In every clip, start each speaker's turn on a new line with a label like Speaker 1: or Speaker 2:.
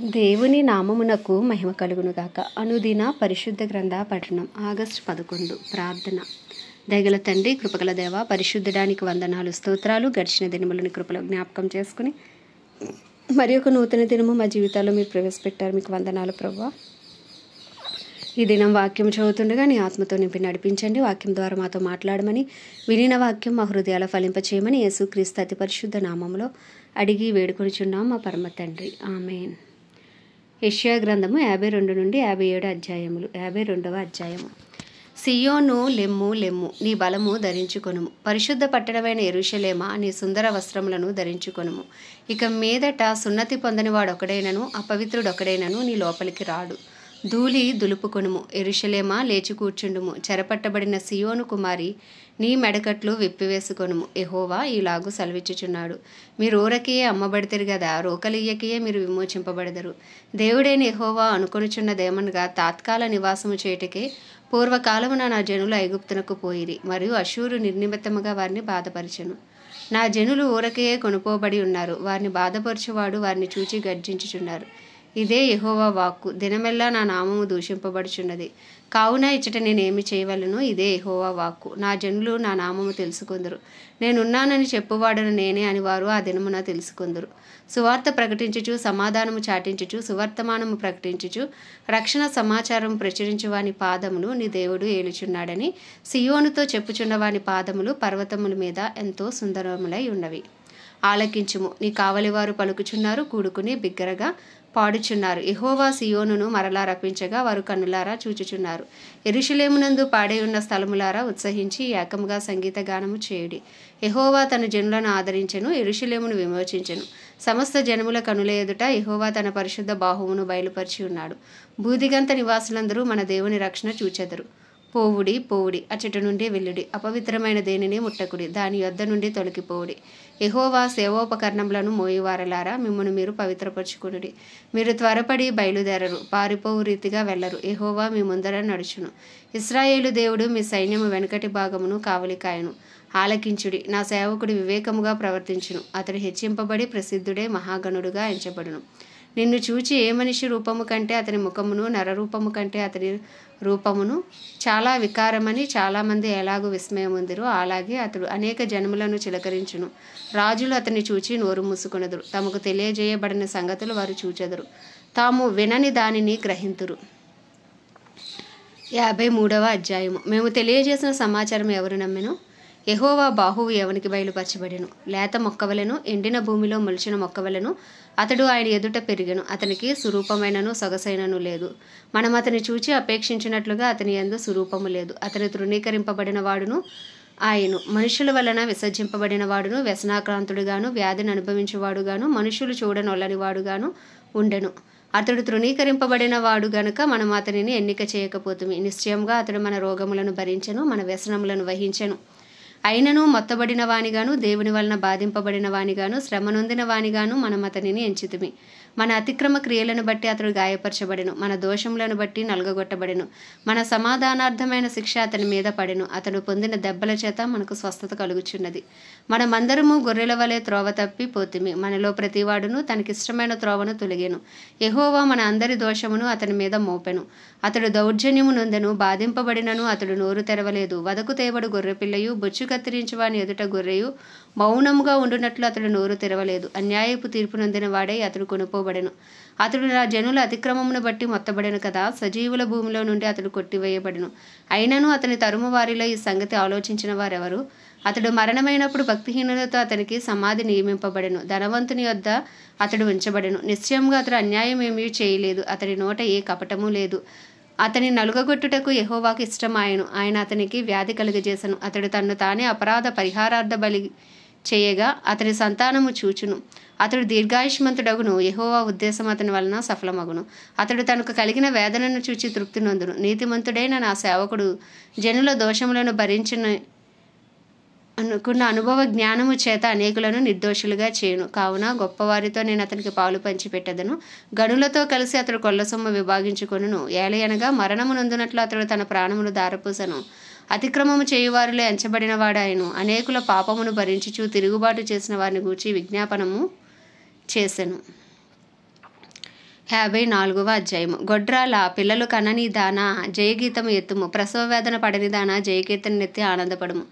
Speaker 1: దేవుని నామమునకు మహిమ కలుగునుగాక. అనుదిన పరిశుద్ధ గ్రంథ పఠనం. ఆగస్టు 11. ప్రార్థన. దయగల తండ్రి, కృపగల దేవ, పరిశుద్ధడానికి వందనాలు, స్తోత్రాలు. గడిచిన దినములని కృపలో జ్ఞాపకం చేసుకుని మరి ఒక నూతన దినము మా జీవితాల్లో మీరు ప్రవేశపెట్టారు. మీకు వందనాలు ప్రభువా. ఈ దినం వాక్యం చదువుతుండగా నీ ఆత్మతో నింపి నడిపించండి. వాక్యం ద్వారా మాతో మాట్లాడమని, వినిన వాక్యం మా హృదయాల ఫలింపచేయమని యేసుక్రీస్తు అతి పరిశుద్ధ నామములో అడిగి వేడుకొనిచున్నాం మా పరమ తండ్రి. ఆమేన్. యెషయా గ్రంథము 52 నుండి 57 అధ్యాయములు. 52వ అధ్యాయము. సియోను, లెమ్ము లెమ్ము, నీ బలము ధరించుకొనుము. పరిశుద్ధ పట్టణమైన యెరూషలేమా, నీ సుందర వస్త్రములను ధరించుకొనుము. ఇక మీదట సున్నతి పొందనివాడొకడైనను అపవిత్రుడొకడైనను నీ లోపలికి రాడు. ధూళి దులుపుకొనుము. యెరూషలేమా, లేచి కూర్చుండుము. చెరపట్టబడిన సియోను కుమారి, నీ మెడకట్లు విప్పివేసుకొనుము. యెహోవా ఇలాగు సెలవిచ్చుచున్నాడు, మీరు ఊరకియే అమ్మబడితిరి గదా, రోకలియ్యకియే మీరు విమోచింపబడదరు. దేవుడైన యెహోవా అనుకొనుచున్నదేమనగా, తాత్కాల నివాసము చేయుటకే పూర్వకాలమున నా జనులు ఐగుప్తునకు పోయిరి, మరియు అష్షూరు నిర్నిమిత్తముగా వారిని బాధపరచెను. నా జనులు ఊరకయే కొనుపోబడి ఉన్నారు, వారిని బాధపరచువాడు వారిని చూచి గర్జించుచున్నారు. ఇదే యెహోవా వాక్కు. దినమెల్లా నా నామము దూషింపబడుచున్నది, కావున ఇచ్చట నేనేమి చేయవలను? ఇదే యెహోవా వాక్కు. నా జనులు నా నామము తెలుసుకొందురు, నేనున్నానని చెప్పువాడను నేనే అని వారు ఆ దినమున తెలుసుకొందురు. సువార్త ప్రకటించుచు, సమాధానము చాటించుచు, సువర్తమానము ప్రకటించుచు, రక్షణ సమాచారం ప్రచురించు వాని పాదములు నీ దేవుడు ఏలుచున్నాడని సియోనుతో చెప్పుచున్న వాని పాదములు పర్వతముల మీద ఎంతో సుందరములై ఉన్నవి. ఆలకించుము, నీ కావలివారు పలుకుచున్నారు, కూడుకుని బిగ్గరగా పాడుచున్నారు. యెహోవా సియోనును మరలా రప్పించగా వారు కన్నులారా చూచుచున్నారు. యెరూషలేమునందు పాడై ఉన్న స్థలములారా ఉత్సహించి ఏకముగా సంగీత గానము చేయుడి. యెహోవా తన జనులను ఆదరించెను, యెరూషలేమును విమోచించెను. సమస్త జనముల కనుల ఎదుట యెహోవా తన పరిశుద్ధ బాహువును బయలుపరిచి ఉన్నాడు. భూదిగంత నివాసులందరూ మన దేవుని రక్షణ చూచెదరు. పోవుడి పోవుడి, అచ్చట నుండి వెళ్ళుడి. అపవిత్రమైన దేనిని ముట్టకుడి, దాని యొద్ద నుండి తొలగిపోవుడి. యెహోవా సేవోపకరణములను మోయువారలారా, మిమ్మును మీరు పవిత్రపరచుకునుడి. మీరు త్వరపడి బయలుదేరరు, పారిపోవు రీతిగా వెళ్ళరు. యెహోవా మీ ముందర నడుచును. ఇశ్రాయేలు దేవుడు మీ సైన్యము వెనుకటి భాగమును కావలికాయను. ఆలకించుడి, నా సేవకుడు వివేకముగా ప్రవర్తించును. అతడు హెచ్చింపబడి ప్రసిద్ధుడే మహాగణుడుగా ఎంచబడును. నిన్ను చూచి ఏ మనిషి రూపము కంటే అతని ముఖమును, నరరూపము కంటే అతని రూపమును చాలా వికారమని చాలామంది ఎలాగూ విస్మయముందిరో, అలాగే అతడు అనేక జనములను చిలకరించును. రాజులు అతన్ని చూచి నోరు మూసుకొనెదరు. తమకు తెలియజేయబడిన సంగతులు వారు చూచెదరు, తాము వినని దానిని గ్రహింతురు. 53వ అధ్యాయము. మేము తెలియజేసిన సమాచారం ఎవరు నమ్మెను? యెహోవా బాహువు ఎవనికి బయలుపరచబడెను? లేత మొక్కవలెను, ఎండిన భూమిలో మొలిచిన మొక్కవలెను అతడు ఆయన ఎదుట పెరిగెను. అతనికి సురూపమైనను సొగసైనను లేదు. మనం అతని చూచి అపేక్షించినట్లుగా అతని యందు సురూపము లేదు. అతని తృణీకరింపబడిన వాడును ఆయను, మనుషుల వలన విసర్జింపబడిన వాడును, వ్యసనాక్రాంతుడుగాను, వ్యాధిని అనుభవించువాడుగాను, మనుషులు చూడనొల్లని వాడుగాను ఉండెను. అతడు తృణీకరింపబడిన వాడు గనుక మనం అతనిని ఎన్నిక చేయకపోతుమి. నిశ్చయంగా అతడు మన రోగములను భరించెను, మన వ్యసనములను వహించెను. అయినను మొత్తబడిన వానిగాను, దేవుని వలన బాధింపబడిన వానిగాను, శ్రమ నొందిన వానిగాను మనం అతనిని ఎంచితిమి. మన అతిక్రమ క్రియలను బట్టి అతడు గాయపరచబడెను, మన దోషములను బట్టి నలుగగొట్టబడెను. మన సమాధానార్థమైన శిక్ష అతని మీద పడెను. అతడు పొందిన దెబ్బల చేత మనకు స్వస్థత కలుగుచున్నది. మనమందరము గొర్రెల వలె త్రోవ తప్పి పోతిమి, మనలో ప్రతివాడును తనకిష్టమైన త్రోవను తొలగెను. యెహోవా మన అందరి దోషమును అతని మీద మోపెను. అతడు దౌర్జన్యము నొందెను, బాధింపబడినను అతడు నోరు తెరవలేదు. వదకు తేబడు గొర్రెపిల్లయు, బొచ్చు కత్తిరించి వాని ఎదుట గొర్రెయు మౌనముగా ఉండునట్లు అతడు నోరు తెరవలేదు. అన్యాయపు తీర్పు నొందిన వాడై అతడు కొనుపోబడెను. అతడు నా జనుల అతిక్రమమును బట్టి మొత్తబడెను కదా, సజీవుల భూమిలో నుండి అతడు కొట్టివేయబడెను. అయినను అతని తరుము వారిలో ఈ సంగతి ఆలోచించిన వారెవరు? అతడు మరణమైనప్పుడు భక్తిహీనులతో అతనికి సమాధి నియమింపబడెను. ధనవంతుని యొద్ద అతడు ఉంచబడెను. నిశ్చయంగా అతడు అన్యాయం ఏమీ చేయలేదు, అతడి నోట ఏ కపటము లేదు. అతని నలుగగొట్టుటకు యెహోవాకు ఇష్టమాయెను. ఆయన అతనికి వ్యాధి కలుగజేసెను. అతడు తన్ను తానే అపరాధ పరిహారార్థ బలి చేయగా అతని సంతానము చూచును. అతడు దీర్ఘాయుష్మంతుడగును, యెహోవా ఉద్దేశం అతని వలన సఫలమగును. అతడు తనకు కలిగిన వేదనను చూచి తృప్తి నొందును. నీతిమంతుడైన నా సేవకుడు జనుల దోషములను భరించిన అనుకున్న అనుభవ జ్ఞానము చేత అనేకులను నిర్దోషులుగా చేయును. కావున గొప్పవారితో నేను అతనికి పాలు పంచిపెట్టెదను, గనులతో కలిసి అతడు కొల్లసొమ్ము విభాగించుకొనును. ఏలయనగా మరణము నొందునట్లు అతడు తన ప్రాణమును దారపూసెను. అతిక్రమము చేయువారిలో ఎంచబడిన వాడాయను. అనేకుల పాపమును భరించుచు తిరుగుబాటు చేసిన వారిని గూర్చి విజ్ఞాపనము చేసెను. 54వ అధ్యాయము. గొడ్రాల పిల్లలు కనని దానా జయగీతము ఎత్తుము, ప్రసవ వేదన పడని దానా జయకీర్తనెత్తి ఆనందపడుము.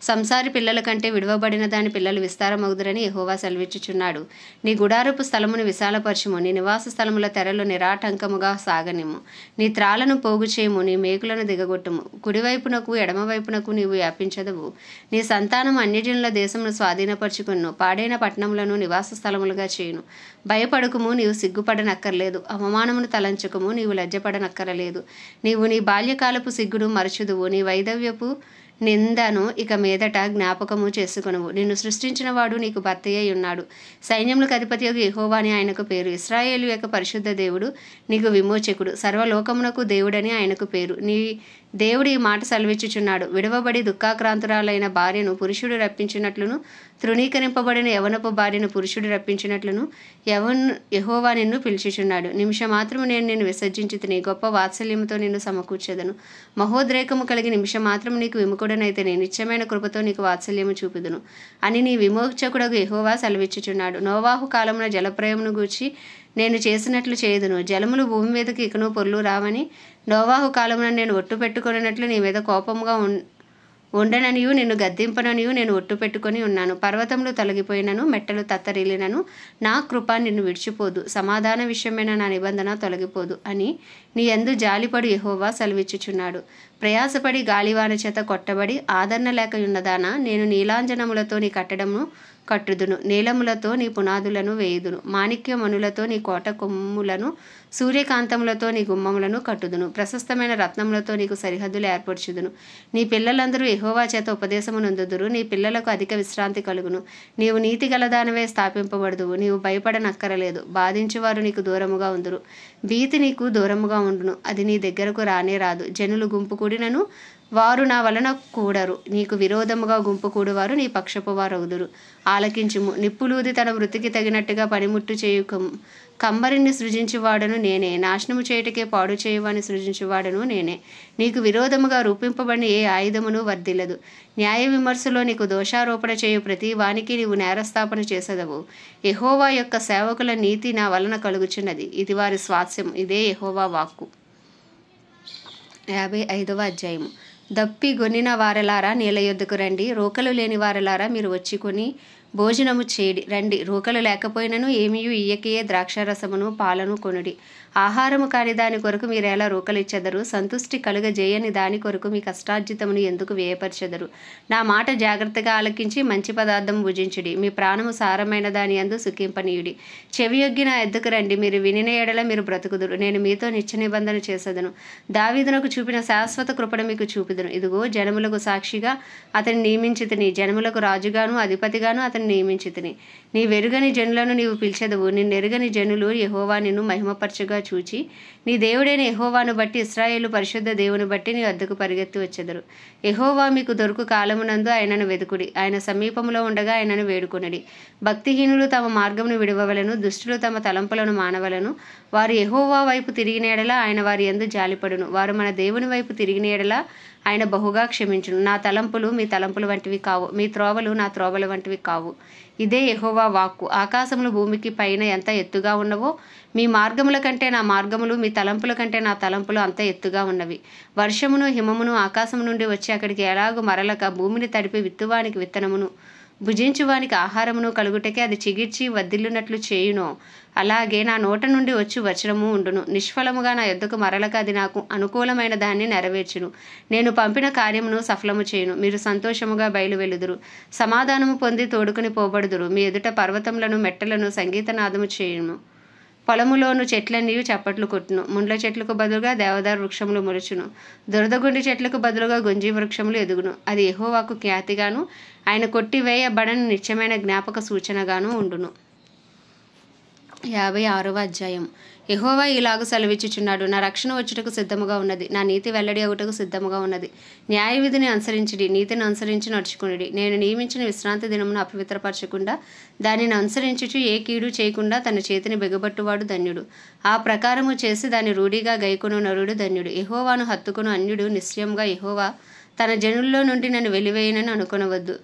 Speaker 1: సంసారి పిల్లల కంటే విడువబడిన దాని పిల్లలు విస్తారమగుదురని యెహోవా సెలవిచ్చుచున్నాడు. నీ గుడారపు స్థలమును విశాలపరచుము, నీ నివాస స్థలముల తెరలు నిరాటంకముగా సాగనిమ్ము. నీ త్రాలను పోగు చేయము, నీ మేకులను దిగగొట్టుము. కుడివైపునకు ఎడమవైపునకు నీవు వ్యాపించదవు. నీ సంతానం అన్యజనుల దేశమును స్వాధీనపరచుకును, పాడైన పట్టణములను నివాస స్థలములుగా చేయును. భయపడకుము, నీవు సిగ్గుపడనక్కర్లేదు. అవమానమును తలంచకము, నీవు లజ్జపడనక్కరలేదు. నీవు నీ బాల్యకాలపు సిగ్గును మరచుదువు, నీ వైధవ్యపు నిందను ఇక మీదట జ్ఞాపకము చేసుకొనువు. నిన్ను సృష్టించిన వాడు నీకు భర్తయ్య ఉన్నాడు. సైన్యములకు అధిపతి యెహోవా అని ఆయనకు పేరు. ఇశ్రాయేలు యొక్క పరిశుద్ధ దేవుడు నీకు విమోచకుడు. సర్వలోకమునకు దేవుడని ఆయనకు పేరు. నీ దేవుడు ఈ మాట సెలవిచ్చుచున్నాడు. విడవబడి దుఃఖాక్రాంతురాలైన భార్యను పురుషుడు రప్పించినట్లును, తృణీకరింపబడిన యవనపు భార్యను పురుషుడు రప్పించినట్లును యెహోవా నిన్ను పిలుచుచున్నాడు. నిమిషమాత్రము నేను నిన్ను విసర్జించి తిని గొప్ప వాత్సల్యముతో నిన్ను సమకూర్చెదను. మహోద్రేకము కలిగి నిమిషమాత్రము నీకు విముఖుడనైతే నిత్యమైన కృపతో నీకు వాత్సల్యము చూపుదును అని నీ విమోచకుడగు యెహోవా సెలవిచ్చుచున్నాడు. నోవాహు కాలమున జలప్రయమును గూర్చి నేను చేసినట్లు చేయుదును. జలములు భూమి మీదకి ఇకను పొర్లు రావని నోవాహు కాలమున నేను ఒట్టు పెట్టుకున్నట్లు నీ మీద కోపముగా ఉండననియు నిన్ను గద్దింపననియు నేను ఒట్టు పెట్టుకొని ఉన్నాను. పర్వతములు తొలగిపోయినను, మెట్టలు తత్తరిల్లినను నా కృప నిన్ను విడిచిపోదు, సమాధాన విషయమైన నా నిబంధన తొలగిపోదు అని నీ యందు జాలిపడు యెహోవా సెలవిచ్చుచున్నాడు. ప్రయాసపడి గాలివాన చేత కొట్టబడి ఆదరణ లేక ఉన్నదానా, నేను నీలాంజనములతో నీ కట్టడము కట్టుదును, నీలములతో నీ పునాదులను వేయుదును, మాణిక్యమణులతో నీ కోట కొమ్ములను, సూర్యకాంతములతో నీ గుమ్మములను కట్టుదును, ప్రశస్తమైన రత్నములతో నీకు సరిహద్దులు ఏర్పరచుదును. నీ పిల్లలందరూ యెహోవా చేత ఉపదేశము నొందుదురు. నీ పిల్లలకు అధిక విశ్రాంతి కలుగును. నీవు నీతి గలదానవే స్థాపింపబడుదువు. నీవు భయపడనక్కరలేదు. బాధించువారు నీకు దూరముగా ఉందురు. భీతి నీకు దూరముగా ఉండును, అది నీ దగ్గరకు రానే రాదు. జనులు గుంపు కూడినను వారు నా వలన కూడరు. నీకు విరోధముగా గుంపు కూడువారు నీ పక్షపు వారవుదురు. ఆలకించుము. నిప్పులూది తన వృత్తికి తగినట్టుగా పనిముట్టు చేయు కంబరిని సృజించువాడను నేనే. నాశనము చేయుటకే పాడు చేయువాని సృజించువాడను నేనే. నీకు విరోధముగా రూపింపబడిన ఏ ఆయుధమును వర్ధిల్లదు. న్యాయ విమర్శలో నీకు దోషారోపణ చేయు ప్రతి వానికి నీవు నేరస్థాపన చేసెదవు. యెహోవా యొక్క సేవకుల నీతి నా వలన కలుగుచున్నది, ఇది వారి స్వాస్యం. ఇదే యెహోవా వాక్కు. 55వ అధ్యాయము. దప్పి గొనిన వారలారా నీళ్ళ యొద్దకు రండి, రోకలు లేని వారలారా మీరు వచ్చి కొని భోజనము చేడి రండి. రోకలు లేకపోయినను ఏమీయు ఇయ్యకయే ద్రాక్షారసమును పాలను కొనుడి. ఆహారము కాని దాని కొరకు మీరెలా రోకలిచ్చెదరు? సంతుష్టి కలుగజేయని దాని కొరకు మీ కష్టార్జితమును ఎందుకు వ్యయపరచెదరు? నా మాట జాగ్రత్తగా ఆలకించి మంచి పదార్థం భుజించుడి. మీ ప్రాణము సారమైన దాని యందు సుఖింపనీయుడి. చెవియొగ్గి నా ఎద్దుకు రండి, మీరు వినిన ఎడల మీరు బ్రతుకుదురు. నేను మీతో నిత్య నిబంధన చేసేదను. దావీదునకు చూపిన శాశ్వత కృపను మీకు చూపుదును. ఇదిగో జనములకు సాక్షిగా అతని నియమించితిని, జనములకు రాజుగాను అధిపతిగాను అతని నియమించితిని. నీ వెరుగని జనులను నీవు పిలిచెదవు. నిన్నెరుగని జనులు యెహోవా నిన్ను మహిమపరచుగా చూచి నీ దేవుడైన యెహోవాను బట్టి, ఇశ్రాయేలు పరిశుద్ధ దేవుని బట్టి నీ వద్దకు పరిగెత్తి వచ్చెదరు. యెహోవా మీకు దొరుకు కాలమునందు ఆయనను వెదుకుడి, ఆయన సమీపంలో ఉండగా ఆయనను వేడుకొనుడి. భక్తిహీనులు తమ మార్గమును విడవవలను, దుష్టులు తమ తలంపులను మానవలను. వారు యెహోవా వైపు తిరిగిన యెడల ఆయన వారి యందు జాలిపడును. వారు మన దేవుని వైపు తిరిగిన యెడల ఆయన బహుగా క్షమించును. నా తలంపులు మీ తలంపుల వంటివి కావు, మీ త్రోవలు నా త్రోవల వంటివి కావు. ఇదే యెహోవా వాక్కు. ఆకాశములు భూమికి పైన ఎంత ఎత్తుగా ఉన్నవో మీ మార్గముల కంటే నా మార్గములు, మీ తలంపుల కంటే నా తలంపులు అంత ఎత్తుగా ఉన్నవి. వర్షమును హిమమును ఆకాశము నుండి వచ్చి అక్కడికి ఎలాగూ మరలక భూమిని తడిపి విత్తువానికి విత్తనమును, భుజించువానికి ఆహారమును కలుగుటకే అది చిగిర్చి వర్ధిల్లునట్లు చేయునో, అలాగే నా నోట నుండి వచ్చి వచనము ఉండును. నిష్ఫలముగా నా యొద్దకు మరలక అది నాకు అనుకూలమైన దాన్ని నెరవేర్చును. నేను పంపిన కార్యమును సఫలము చేయును. మీరు సంతోషముగా బయలువెలుదురు, సమాధానము పొంది తోడుకుని పోబడుదురు. మీ ఎదుట పర్వతములను మెట్టలను సంగీతనాదము చేయును. పొలములోను చెట్లన్నీ చప్పట్లు కొట్టును. ముండ్ల చెట్లకు బదులుగా దేవదారు వృక్షములు మొలుచును. దురదగుండి చెట్లకు బదులుగా గొంజి వృక్షములు ఎదుగును. అది యెహోవాకు ఖ్యాతిగాను ఆయన కొట్టివేయబడని నిత్యమైన జ్ఞాపక సూచనగాను ఉండును. 56వ అధ్యాయం. యెహోవా ఇలాగు సెలవిచ్చుచున్నాడు. నా రక్షణ వచ్చుటకు సిద్ధముగా ఉన్నది, నా నీతి వెల్లడి అవుటకు సిద్ధముగా ఉన్నది. న్యాయ విధిని అనుసరించుడి, నీతిని అనుసరించి నడుచుకునుడి. నేను నియమించిన విశ్రాంతి దినమును అపవిత్రపరచకుండా దానిని అనుసరించుచు ఏ కీడు చేయకుండా తన చేతిని బిగబట్టువాడు ధన్యుడు. ఆ ప్రకారము చేసి దాని రూఢిగా గైకొను నరుడు ధన్యుడు. యెహోవాను హత్తుకును అన్యుడు నిశ్చయముగా యెహోవా తన జనుల్లో నుండి నన్ను వెలివేయనని అనుకొనవద్దు.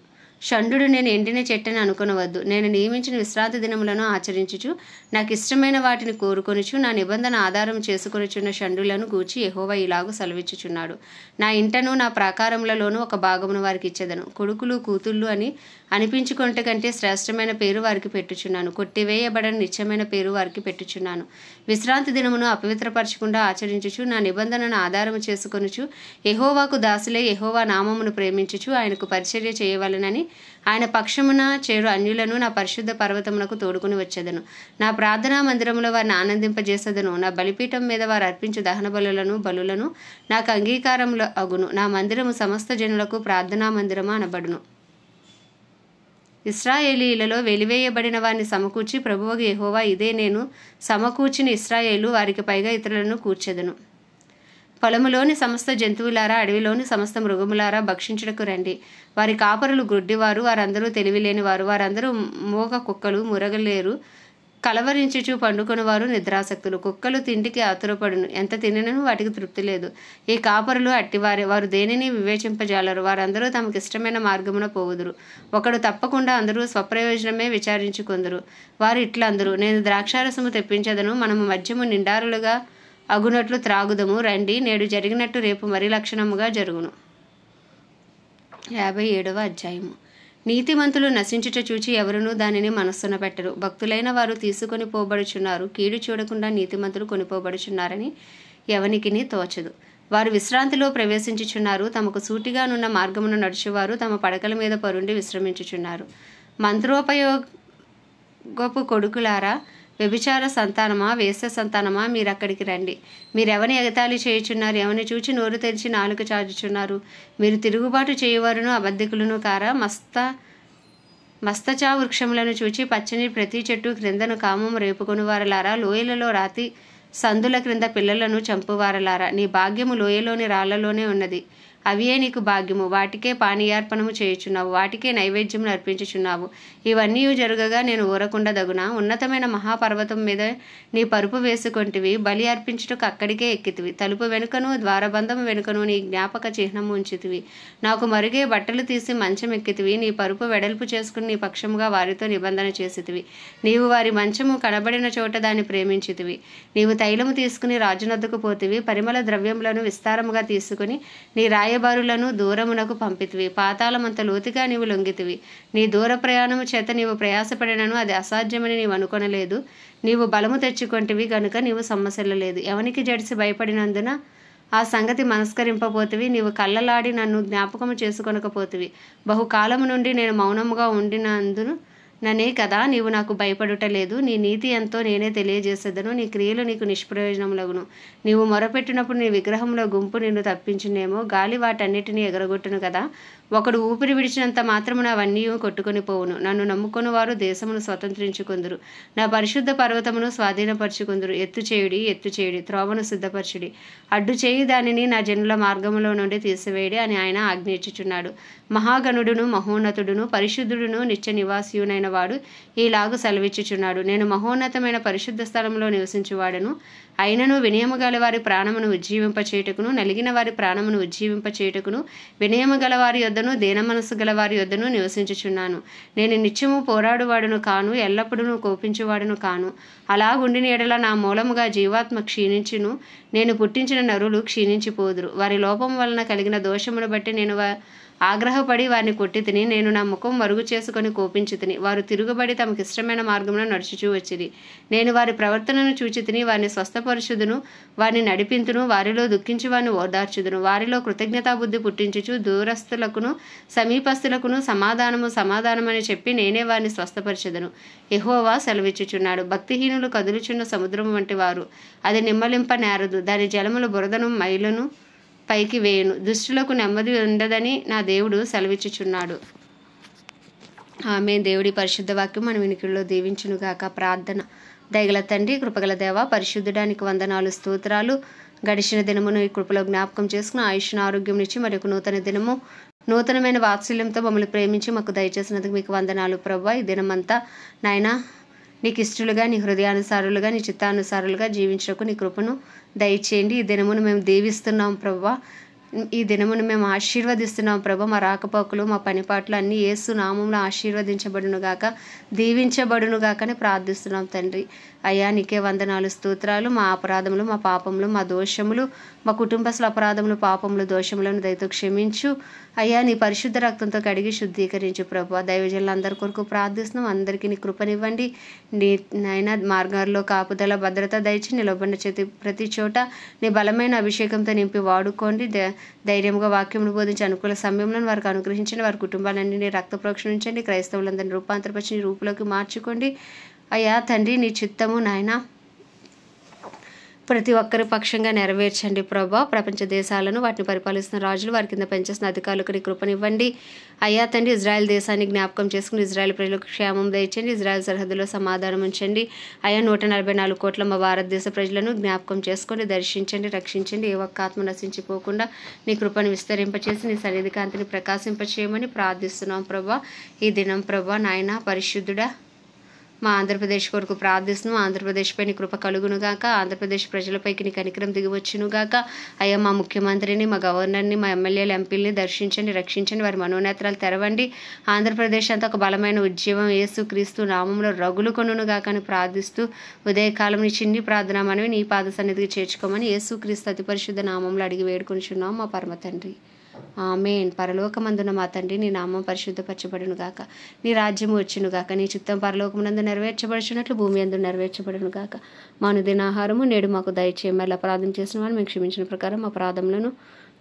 Speaker 1: షండు నేను ఎండిన చెట్టని అనుకొనవద్దు. నేను నియమించిన విశ్రాంతి దినములను ఆచరించుచు నాకు ఇష్టమైన వాటిని కోరుకొనుచు నా నిబంధన ఆధారం చేసుకొనుచున్న షండులను గూర్చి యెహోవా ఇలాగు సెలవిచ్చుచున్నాడు. నా ఇంటను నా ప్రాకారములలోనూ ఒక భాగమును వారికి ఇచ్చేదను. కొడుకులు కూతుళ్ళు అని అనిపించుకొనుట కంటే శ్రేష్టమైన పేరు వారికి పెట్టుచున్నాను. కొట్టివేయబడని నిత్యమైన పేరు వారికి పెట్టుచున్నాను. విశ్రాంతి దినమును అపవిత్రపరచకుండా ఆచరించుచు నా నిబంధనను ఆధారము చేసుకొనుచు యెహోవాకు దాసులై యెహోవా నామమును ప్రేమించుచు ఆయనకు పరిచర్య చేయవలెనని ఆయన పక్షమున చేరు అన్యులను నా పరిశుద్ధ పర్వతమునకు తోడుకుని వచ్చేదను. నా ప్రార్థనా మందిరములో వారిని ఆనందింపజేసేదను. నా బలిపీఠం మీద వారు అర్పించు దహన బలులను నాకు అంగీకారములు అగును. నా మందిరము సమస్త జనులకు ప్రార్థనా మందిరము అనబడును. ఇశ్రాయేలీలలో వెలివేయబడిన వారిని సమకూర్చి ప్రభువగు యెహోవా ఇదే నేను సమకూర్చిన ఇశ్రాయేలు వారికి పైగా ఇతరులను కూర్చెదను. పొలములోని సమస్త జంతువులారా అడవిలోని సమస్త మృగములారా భక్షించుటకు రండి. వారి కాపరులు గుడ్డివారు, వారందరూ తెలివిలేని వారు, వారందరూ మోగ కుక్కలు, మురగలేరు, కలవరించుచు పండుకొని వారు నిద్రాసక్తులు. కుక్కలు తిండికి ఆతురపడును, ఎంత తినను వాటికి తృప్తి లేదు. ఈ కాపరులు అట్టివారే, వారు దేనిని వివేచింపజాలరు. వారందరూ తమకు ఇష్టమైన మార్గమున పోవుదురు. ఒకడు తప్పకుండా అందరూ స్వప్రయోజనమే విచారించుకొందురు. వారు ఇట్లందరూ, నేను ద్రాక్షారసము తెప్పించదను, మనము మద్యము నిండారులుగా అగునట్లు త్రాగుదము రండి, నేడు జరిగినట్టు రేపు మరి లక్షణముగా జరుగును. 57వ అధ్యాయము. నీతిమంతులు నశించుట చూచి ఎవరునూ దానిని మనస్సున పెట్టరు. భక్తులైన వారు తీసుకొని పోబడుచున్నారు, కీడు చూడకుండా నీతిమంతులు కొనిపోబడుచున్నారని ఎవనికిని తోచదు. వారు విశ్రాంతిలో ప్రవేశించుచున్నారు, తమకు సూటిగానున్న మార్గమును నడుచువారు తమ పడకల మీద పరుండి విశ్రమించుచున్నారు. మంత్రోపయోగపు కొడుకులారా, వ్యభిచార సంతానమా, వేశ్య సంతానమా, మీరక్కడికి రండి. మీరెవని ఎగతాళి చేయుచున్నారు? ఎవని చూచి నోరు తెరిచి నాలుక చాచుచున్నారు? మీరు తిరుగుబాటు చేయువారును అబద్ధికులను కారా? మస్తచా వృక్షములను చూచి పచ్చని ప్రతి చెట్టు క్రిందను కామము రేపుకొని వారలారా, లోయలలో రాతి సందుల క్రింద పిల్లలను చంపువారలారా, నీ భాగ్యము లోయలోని రాళ్లలోనే ఉన్నది. అవియే నీకు భాగ్యము. వాటికే పానీయార్పణము చేయుచున్నావు, వాటికే నైవేద్యమును అర్పించుచున్నావు. ఇవన్నీ జరగగా నేను ఊరకుండా దగునా? ఉన్నతమైన మహాపర్వతం మీద నీ పరుపు వేసుకొంటివి, బలి అర్పించుటకు అక్కడికే ఎక్కితివి. తలుపు వెనుకను ద్వారబంధము వెనుకను నీ జ్ఞాపక చిహ్నము ఉంచితివి. నాకు మరుగే బట్టలు తీసి మంచం ఎక్కితివి. నీ పరుపు వెడల్పు చేసుకుని నీ పక్షముగా వారితో నిబంధన చేసితివి. నీవు వారి మంచము కనబడిన చోట దాన్ని ప్రేమించితివి. నీవు తైలము తీసుకుని రాజునొద్దకు పోతివి, పరిమళ ద్రవ్యములను విస్తారముగా తీసుకుని నీ రాయబారులను దూరమునకు పంపితివి. పాతాళమంత లోతుగా నీవు లొంగితివి. నీ దూర ప్రయాణము చేత నీవు ప్రయాసపడినను అది అసాధ్యమని నీవు అనుకొనలేదు. నీవు బలము తెచ్చుకొంటివి గనుక నీవు సొమ్మసిల్లలేదు. ఎవనికి జడిసి భయపడినందున ఆ సంగతి మనస్కరింపపోతివి. నీవు కళ్ళలాడి నన్ను జ్ఞాపకము చేసుకొనకపోతివి. బహుకాలము నుండి నేను మౌనముగా ఉండినందును ననే కదా నీవు నాకు భయపడుటలేదు. నీ నీతి ఎంతో నేనే తెలియజేసేదను, నీ క్రియలు నీకు నిష్ప్రయోజనములగును. నీవు మొరపెట్టినప్పుడు నీ విగ్రహంలో గుంపు నిన్ను తప్పించునేమో, గాలి వాటన్నిటినీ ఎగరగొట్టును కదా. ఒకడు ఊపిరి విడిచినంత మాత్రమున అవన్నీ కొట్టుకొని పోవును. నన్ను నమ్ముకొని వారు దేశమును స్వతంత్రించుకొందురు, నా పరిశుద్ధ పర్వతమును స్వాధీనపరచుకొందురు. ఎత్తు చేయుడి, త్రోవను సిద్ధపరచుడి, అడ్డు చేయి దానిని నా జనుల మార్గములో నుండి తీసివేయడి అని ఆయన ఆజ్ఞయించుచున్నాడు. మహాగణుడును మహోన్నతుడును పరిశుద్ధుడును నిత్య నివాసియునైన వాడు ఈలాగు సెలవిచ్చుచున్నాడు. నేను మహోన్నతమైన పరిశుద్ధ స్థలంలో నివసించువాడను, అయినను వినయము గల వారి ప్రాణమును ఉజ్జీవింపచేయుటకును, నలిగిన వారి ప్రాణమును ఉజ్జీవింపచేయుటకును, వినయము గల వారి యొద్దను దీన మనస్సు గల వారి యొద్దను నివసించుచున్నాను. నేను నిత్యము పోరాడువాడును కాను, ఎల్లప్పుడూ కోపించువాడును కాను. అలాగుండిన ఎడల నా మూలముగా జీవాత్మ క్షీణించును, నేను పుట్టించిన నరులు క్షీణించిపోదురు. వారి లోపం వలన కలిగిన దోషమును బట్టి నేను ఆగ్రహపడి వారిని కొట్టి తిని, నేను నా ముఖం మరుగు చేసుకొని కోపించి తిని. వారు తిరుగుబడి తమకు ఇష్టమైన మార్గంలో నడుచుచూ వచ్చిరి. నేను వారి ప్రవర్తనను చూచి తిని వారిని స్వస్థపరచుదును, వారిని నడిపింతును, వారిలో దుఃఖించి వారిని ఓదార్చుదును. వారిలో కృతజ్ఞతాబుద్ధి పుట్టించుచు దూరస్తులకును సమీపస్తులకును సమాధానమని చెప్పి నేనే వారిని స్వస్థపరచుదును. యెహోవా సెలవిచ్చుచున్నాడు. భక్తిహీనులు కదులుచున్న సముద్రము వంటి వారు, అది నిమ్మలింప నేరదు, దాని జలములు బురదను మైలును పైకి వేయును. దుష్టులకు నెమ్మది ఉండదని నా దేవుడు సెలవిచ్చుచున్నాడు. ఆమె దేవుడి పరిశుద్ధ వాక్యం మన వినికిడిలో దీవించునుగాక. ప్రార్థన. దయగల తండ్రి, కృపగల దేవ, పరిశుద్ధుడానికి వందనాలు, స్తోత్రాలు. గడిచిన దినమును ఈ కృపలో జ్ఞాపకం చేసుకుని ఆయుష్ను ఆరోగ్యం ఇచ్చి మరొక నూతన దినము నూతనమైన వాత్సల్యంతో మమ్మల్ని ప్రేమించి మాకు దయచేసినందుకు మీకు వందనాలు ప్రభువా. ఈ దినమంతా నాయనా నీకు ఇష్టలుగా, నీ హృదయానుసారులుగా, నీ చిత్తానుసారులుగా జీవించకు నీ కృపను దయచేయండి. ఈ దినమును మేము దీవిస్తున్నాం ప్రభువా. ఈ దినమును మేము ఆశీర్వదిస్తున్నాం ప్రభా. మా రాకపోకలు మా పనిపాట్లు అన్నీ యేసు నామంలో ఆశీర్వదించబడును గాక, దీవించబడును గాక అని ప్రార్థిస్తున్నాం తండ్రి. అయ్యా నీకే వందనాలు, స్తోత్రాలు. మా అపరాధములు, మా పాపములు, మా దోషములు, మా కుటుంబస్తుల అపరాధములు, పాపములు, దోషములను దయతో క్షమించు అయ్యా. నీ పరిశుద్ధ రక్తంతో కడిగి శుద్ధీకరించు ప్రభు. దైవజనులందరి కొరకు ప్రార్థిస్తున్నాం. అందరికీ నీ కృపనివ్వండి. నీ నాయన మార్గాల్లో కాపుదల, భద్రత దయచి నిలబడిన ప్రతి చోట నీ బలమైన అభిషేకంతో నింపి వాడుకోండి. ధైర్యంగా వాక్యమును బోధించి అనుకూల సమయంలో వారికి అనుగ్రహించండి. వారి కుటుంబాలన్నీ రక్త ప్రోక్షణించండి. క్రైస్తవులందరినీ రూపాంతరపరిచి నీ రూపులోకి మార్చుకోండి అయ్యా తండ్రి. నీ చిత్తము నాయన ప్రతి ఒక్కరి పక్షంగా నెరవేర్చండి ప్రభా. ప్రపంచ దేశాలను వాటిని పరిపాలిస్తున్న రాజులు, వారి కింద పనిచేస్తున్న అధికారులకు నీ కృపనివ్వండి అయ్యా తండ్రి. ఇజ్రాయెల్ దేశాన్ని జ్ఞాపకం చేసుకుని ఇజ్రాయెల్ ప్రజలకు క్షేమం దయచండి. ఇజ్రాయెల్ సరిహద్దులో సమాధానం ఉంచండి అయ్యా. 144 కోట్ల మా భారతదేశ ప్రజలను జ్ఞాపకం చేసుకొని దర్శించండి, రక్షించండి. ఏ ఒక్క ఆత్మ నశించిపోకుండా నీ కృపను విస్తరింపచేసి నీ సన్నిధి కాంతిని ప్రకాశింపచేయమని ప్రార్థిస్తున్నాం ప్రభా. ఈ దినం ప్రభా నాయన పరిశుద్ధుడా మా ఆంధ్రప్రదేశ్ కొరకు ప్రార్థిస్తున్నాం. ఆంధ్రప్రదేశ్పై నీ కృప కలుగునుగాక. ఆంధ్రప్రదేశ్ ప్రజలపైకి నీ కనికరం దిగివచ్చునుగాక అయ్యా. మా ముఖ్యమంత్రిని, మా గవర్నర్ని, మా ఎమ్మెల్యేలు, ఎంపీలని దర్శించండి, రక్షించండి. వారి మనోనేత్రాలు తెరవండి. ఆంధ్రప్రదేశ్ అంతా ఒక బలమైన ఉద్యమం యేసుక్రీస్తు నామంలో రగులు కొనుగాక అని ప్రార్థిస్తూ ఉదయకాలం నీ చిన్ని ప్రార్థన మనవి నీ పాద సన్నిధికి చేర్చుకోమని యేసుక్రీస్తు అతి పరిశుద్ధ నామంలో అడిగి వేడుకొనిచున్నాం మా పరమ తండ్రి. ఆమేన్. పరలోకమందున మా తండ్రి నీ నామం పరిశుద్ధపరచబడును గాక, నీ రాజ్యము వచ్చును గాక, నీ చిత్తం పరలోకమునందు నెరవేర్చబడుచున్నట్లు భూమి యందు నెరవేర్చబడును గాక. మా అనుదిన ఆహారము నేడు మాకు దయచేయము. మళ్ళీ అపరాధం చేసిన వారు మేము క్షమించిన ప్రకారం అపరాధములను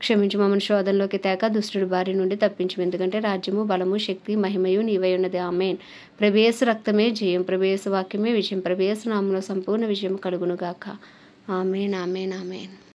Speaker 1: క్షమించి మమ్మల్ని శోధనలోకి తేక దుష్టుడి బారి నుండి తప్పించము. ఎందుకంటే రాజ్యము, బలము, శక్తి, మహిమయు నీవై ఉన్నది. ఆమేన్. ప్రభు యేసు రక్తమే జయం, ప్రభు యేసు వాక్యమే విజయం, ప్రభు యేసు నామములో సంపూర్ణ విజయం కలుగును గాక. ఆమేన్, ఆమేన్, ఆమేన్.